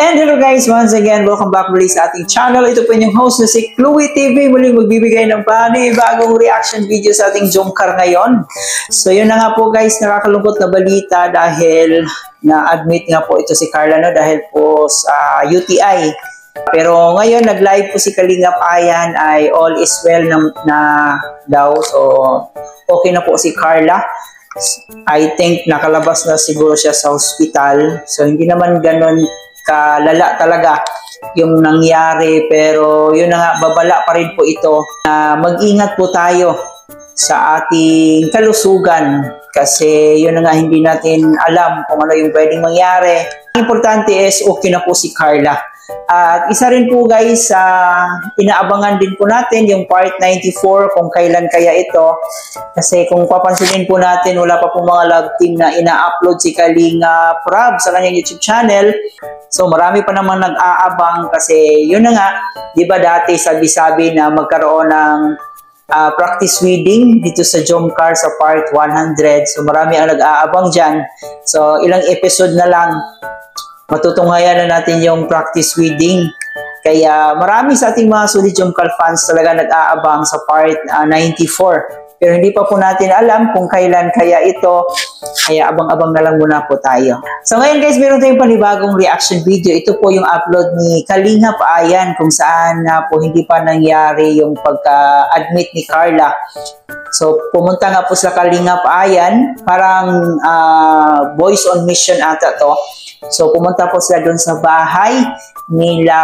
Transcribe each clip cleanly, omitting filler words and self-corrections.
And hello guys, once again, welcome back muli sa ating channel. Ito po yung host na si Chloe TV, muli magbibigay ng bagong reaction video sa ating Jomcar ngayon. So yun na nga po guys, nakakalungkot na balita dahil na-admit nga po ito si Carla dahil po sa UTI. Pero ngayon nag-live po si Kalingap Ayan ay all is well na daw. So okay na po si Carla. I think nakalabas na siguro siya sa hospital. So hindi naman ganun kalala talaga yung nangyari, pero yun na nga, babala pa rin po ito na mag-ingat po tayo sa ating kalusugan kasi yun na nga, hindi natin alam kung ano yung pwedeng mangyari. Ang importante is okay na po si Carla. At isa rin po guys, inaabangan din po natin yung part 94 kung kailan kaya ito. Kasi kung papansinin po natin, wala pa po mga love team na ina-upload si Kalingap Rab sa kanyang YouTube channel. So marami pa naman nag-aabang kasi yun na nga, di ba dati sabi-sabi na magkaroon ng practice reading dito sa Jomcar sa part 100. So marami ang nag-aabang dyan. So ilang episode na lang matutunghayan na natin yung practice reading. Kaya marami sa ating mga solid Jomcar fans talaga nag-aabang sa part 94. Pero hindi pa po natin alam kung kailan kaya ito. Kaya abang-abang na lang muna po tayo. So ngayon guys, meron tayong panibagong reaction video. Ito po yung upload ni Kalingap Ayan kung saan po hindi pa nangyari yung pagka-admit ni Carla. So pumunta nga po sa Kalingap Ayan. Parang boys on mission ata to. So pumunta po sila doon sa bahay nila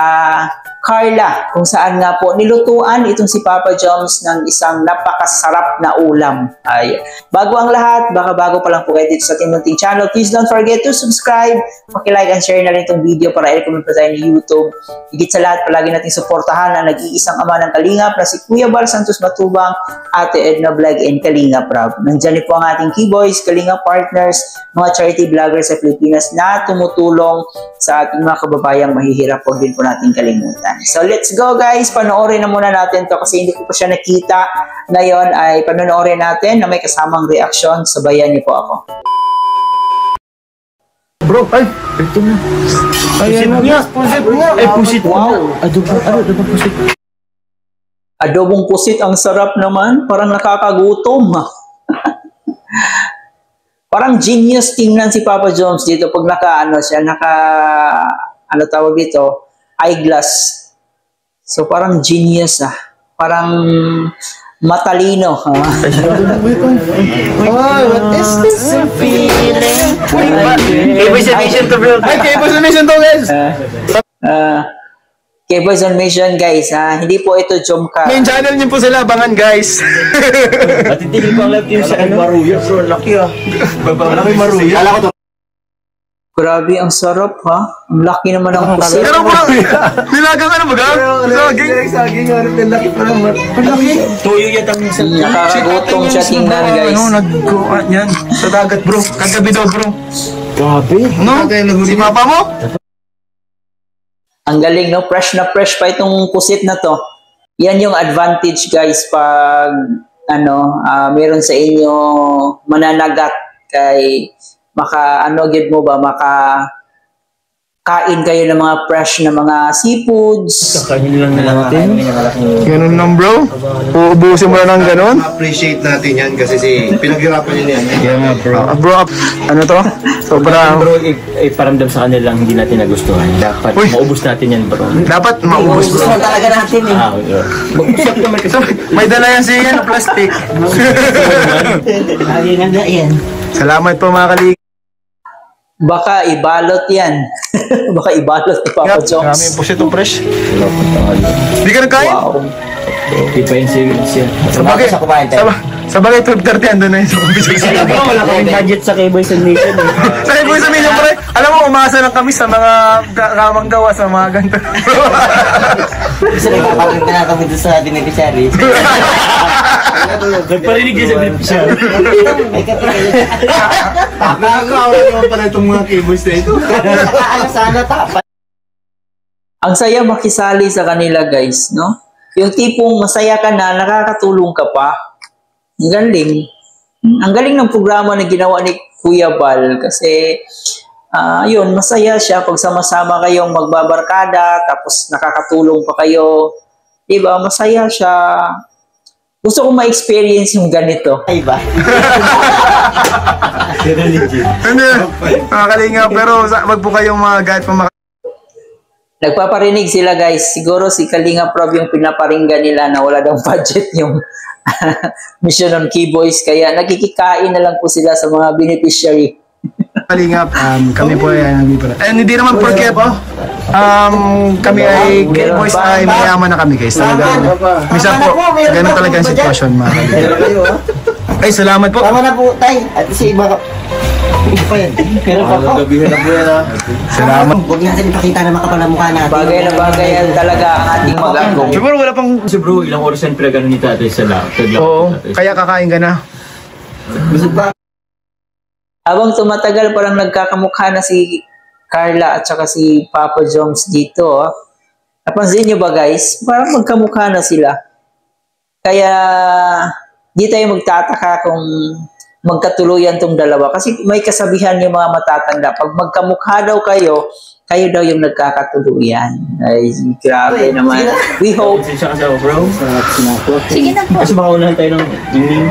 Carla kung saan nga po nilutuan itong si Papa Joms ng isang napakasarap na ulam. Ay, bago ang lahat, baka bago pa lang po kayo dito sa ating munting channel, please don't forget to subscribe, paki-like and share na rin itong video para i-comment pa tayo ni YouTube. Higit sa lahat, palagi natin suportahan ang nag-iisang ama ng Kalingap na si Kuya Bal Santos Matubang, Ate Edna Vlog and Kalingap Rab. Nandiyan po ang ating keyboys, Kalingap partners, mga charity vloggers sa Pilipinas na tumutulong sa ating mga kababayang mahihirap, po din po natin kalimutan. So let's go guys, panoorin na muna natin to kasi hindi ko pa siya nakita. Ngayon ay panoorin natin na may kasamang reaction, sabayan niyo po ako. Bro, ay, ito na. Ayan na, pusit mo. Ay, pusit. Wow. Adobong pusit. Adobong pusit, ang sarap naman. Parang nakakagutom. Parang genius tingnan si Papa Joms dito pag ano tawag dito, eyeglass. So parang genius parang matalino What is this feeling? K-Boys on Mission to bro. Ay, K-Boys on Mission to guys. K-Boys on Mission guys, hindi po ito Jomcar. Main channel niyo po sila, abangan guys. Matitigil ko ang live team sa Maruya bro, laki Malaki Maruya. Kala ko to. Grabe, ang sarap Ang laki naman ng pusit. Pero bro, nilagang ano ba? Saging, laki pa naman. Laki. Tuyo yan ang nakakagutom siya tingnan guys. Nag-goan yan. Sa dagat bro, kagabi daw bro. Grabe. No? Si Papa mo? Ang galing no, fresh na fresh pa itong pusit na to. Yan yung advantage guys pag meron sa inyo mananagat kay kain kayo ng mga fresh na mga seafoods. Kakain lang natin. Ganun lang bro? Uubusin mo na ng ganun? Appreciate natin yan kasi pinaghirapan niya yan. Yeah bro. Bro, ano to? Sobrang... Bro, iparamdam sa kanila hindi natin nagustuhan. Dapat maubos natin yan bro. Dapat maubos bro. Gusto talaga natin Mag-usap naman kasi. May dala yan siya plastic. Salamat po mga kalik. Baka ibalot yan. Baka ibalot ni Papa Joms. Maraming pusit o fresh. Hindi ka nagkain? Wow. Di pa yung siya. Sabagay 12:30 andun na yun sa kumbisa. Wala kaming budget sa K-Boys on Mission. Sa K-Boys on Mission pre, alam mo umasa lang kami sa mga kamang gawa sa mga ganito. Gusto nagkakawin na kami doon sa beneficiary. Nagparinig din sa beneficiary. May kapitay. Nakakaawa naman pala itong mga K-Boys na ito. Sana tapat. Ang saya makisali sa kanila guys, no? Yung tipong masaya ka na, nakakatulong ka pa. Ang galing. Ang galing ng programa na ginawa ni Kuya Bal kasi Yun, masaya siya pag sama-sama kayong magbabarkada, tapos nakakatulong pa kayo. Diba? Masaya siya. Gusto ko ma-experience yung ganito. Ay ba? Ano? Mga kalinga, pero wag po kayong mga kahit pa Nagpaparinig sila guys. Siguro si Kalinga Prob yung pinaparinggan nila na wala daw budget yung Mission on Keyboys. Kaya nakikikain na lang po sila sa mga beneficiary. kalingap. Kami po ay and hindi naman porket kami ay Keyboys ay mayaman na kami guys. Talagang minsan po, ganun talaga ang sitwasyon mga kalingap. Ay, salamat po. Tama na po, tay. At si iba ka. Pero pa po. Salamat. Huwag natin ipakita na makapal ang mukha natin. Bagay na bagay yan talaga ang ating mag-agong. Siguro wala pang... Si bro, ilang oras yan pala ganun ni tatay sa laptop. Oo, kaya kakain ka na. Busog ba? Habang tumatagal, parang nagkakamukha na si Carla at saka si Papa Joms dito. Napansin nyo ba guys? Parang magkamukha na sila. Kaya di tayo magtataka kung magkatuluyan tong dalawa. Kasi may kasabihan yung mga matatanda. Pag magkamukha daw kayo, kayo daw yung nagkakatuluyan. Ay, grabe naman. We hope. Siya kasi ako bro. Sige na po. Kasi baka unahan tayo ng dingding.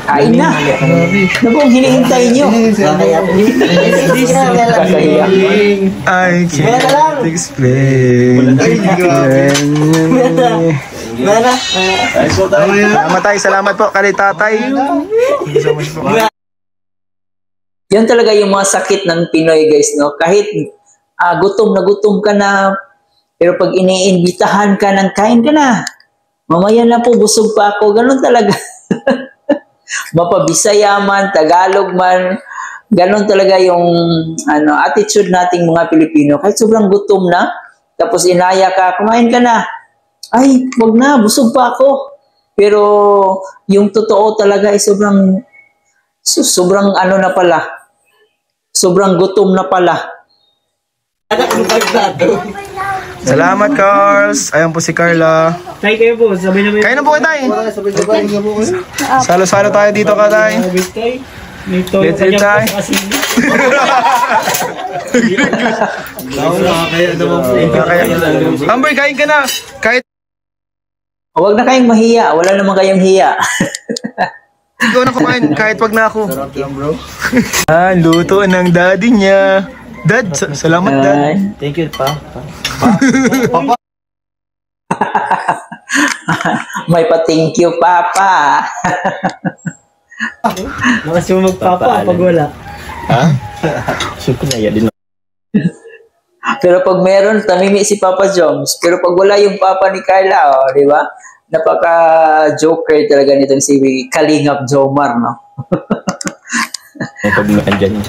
Kain na. Ano bang hinihintay nyo? Kakahiya. I can't explain. Mana? Salamat po kay tatay. Yan talaga yung mga sakit ng Pinoy guys, no? Kahit gutom na gutom ka na, pero pag iniimbitahan ka ng kain ka na, mamaya na po, busog pa ako. Ganun talaga. Mapabisaya man, Tagalog man, ganun talaga yung attitude nating mga Pilipino. Kahit sobrang gutom na, tapos inaya ka, kumain ka na. Ay, wag na, busog pa ako. Pero yung totoo talaga ay sobrang ano na pala. Sobrang gutom na pala. Salamat, Carls. Ayan po si Carla. Tay kayo po, sabay na Kain na po kayo, tay. Salo-salo tayo dito ka, tay. may toyo Let's pa eat, niya tay. po sa asin. Amber, kain ka na. Kahit Huwag na kayong mahiya. Wala naman kayong hiya. ikaw na kumain, kahit wag na ako. Luto ng daddy niya. Dad, salamat, Dad. Ay. Thank you, pa. May pa-thank you, Papa. Lakas yung magpapa pag wala. Siyempre na yan din. Pero pag meron, tamimi si Papa Joms. Pero pag wala yung Papa ni Carla, di ba? Napaka-joker talaga nitong si Kalingap Jomar, no? Pag andyan.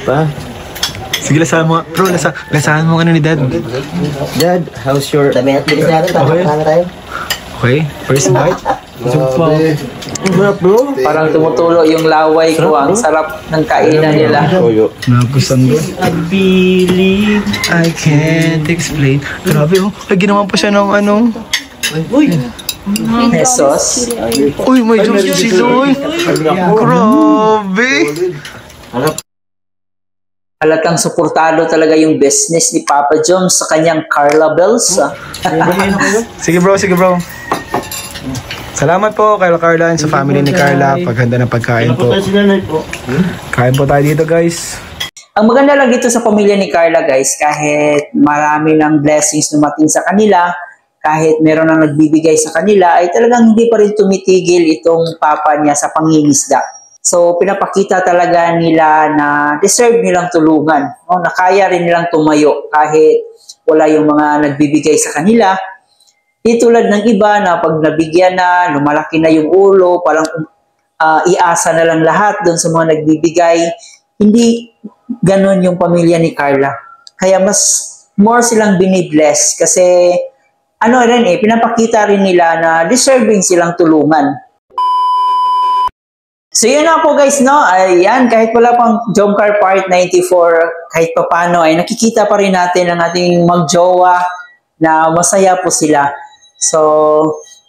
Pa? Sige, lasahan mo. Bro, lasahan mo ano ni Dad. Dad, how's your... Dami at bilis natin, tama tayo. Okay, first bite. Parang tumutulo yung laway ko. Ang sarap ng kainan nila. Toyo. Napusan ko. I believe. I can't explain. Grabe, oh. Ay, ginawa pa siya ng ano. Pesos. Uy, may juice sila, uy. Grabe. Halatang suportado talaga yung business ni Papa Joms sa kanyang Carla Bells. Sige, bro, sige, bro. Salamat po kay Carla and sa family ni Carla. Paghanda ng pagkain po. Kain po tayo dito, guys. Ang maganda lang dito sa pamilya ni Carla, guys, kahit marami ng blessings dumating sa kanila, kahit meron nang nagbibigay sa kanila, ay talagang hindi pa rin tumitigil itong papa niya sa pangingisda. So, pinapakita talaga nila na deserve nilang tulungan, no? Na kaya rin nilang tumayo kahit wala yung mga nagbibigay sa kanila. Di tulad ng iba na pag nabigyan na, lumalaki na yung ulo, parang iasa na lang lahat doon sa mga nagbibigay. Hindi ganon yung pamilya ni Carla. Kaya mas more silang binibless kasi pinapakita rin nila na deserving silang tulungan. So yun na po guys, no? Ayan, kahit wala pang Jomcar Part 94, kahit papano ay nakikita pa rin natin ang ating magjowa na masaya po sila. So,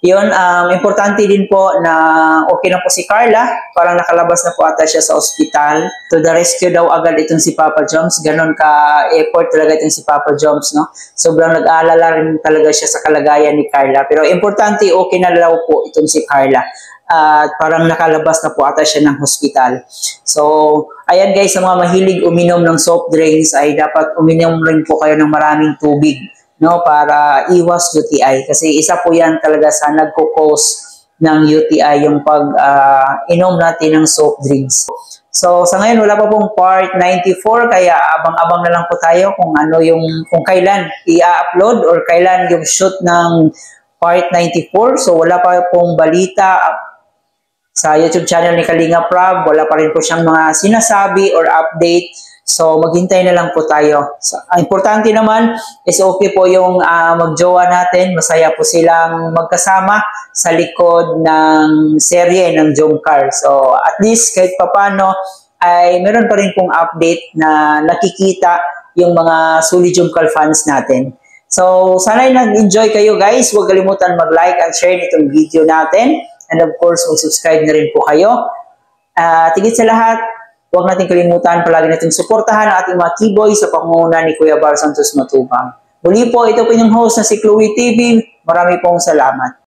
Yun, importante din po na okay na po si Carla. Parang nakalabas na po ata siya sa ospital. To the rescue daw agad itong si Papa Joms. Ganon ka-effort talaga itong si Papa Joms, no? Sobrang nag-aalala rin talaga siya sa kalagayan ni Carla. Pero importante, okay na daw po itong si Carla. Parang nakalabas na po ata siya ng hospital. So, ayan guys, sa mga mahilig uminom ng soft drinks ay dapat uminom rin po kayo ng maraming tubig, no, para iwas UTI kasi isa po yan talaga sa nagko-cause ng UTI yung pag-inom natin ng soft drinks. So sa ngayon wala pa pong part 94 kaya abang-abang na lang po tayo kung ano yung kung kailan i-upload or kailan yung shoot ng part 94. So wala pa pong balita sa YouTube channel ni Kalinga Prab, wala pa rin po siyang mga sinasabi or update. So, maghintay na lang po tayo. So, ang importante naman is okay po yung magjowa natin. Masaya po silang magkasama sa likod ng serye ng Jomcar. So, at least kahit papano ay meron pa rin pong update na nakikita yung mga Solid Jomcar fans natin. So, sana'y nag-enjoy kayo guys. Huwag kalimutan mag-like and share itong video natin. And of course, mag-subscribe na rin po kayo. Tigit sa lahat, huwag natin kalimutan, palagi natin suportahan ang ating mga Kiboy sa pangunguna ni Kuya Bar Santos Matubang. Muli po, ito po yung host na si Chloe TV. Marami pong salamat.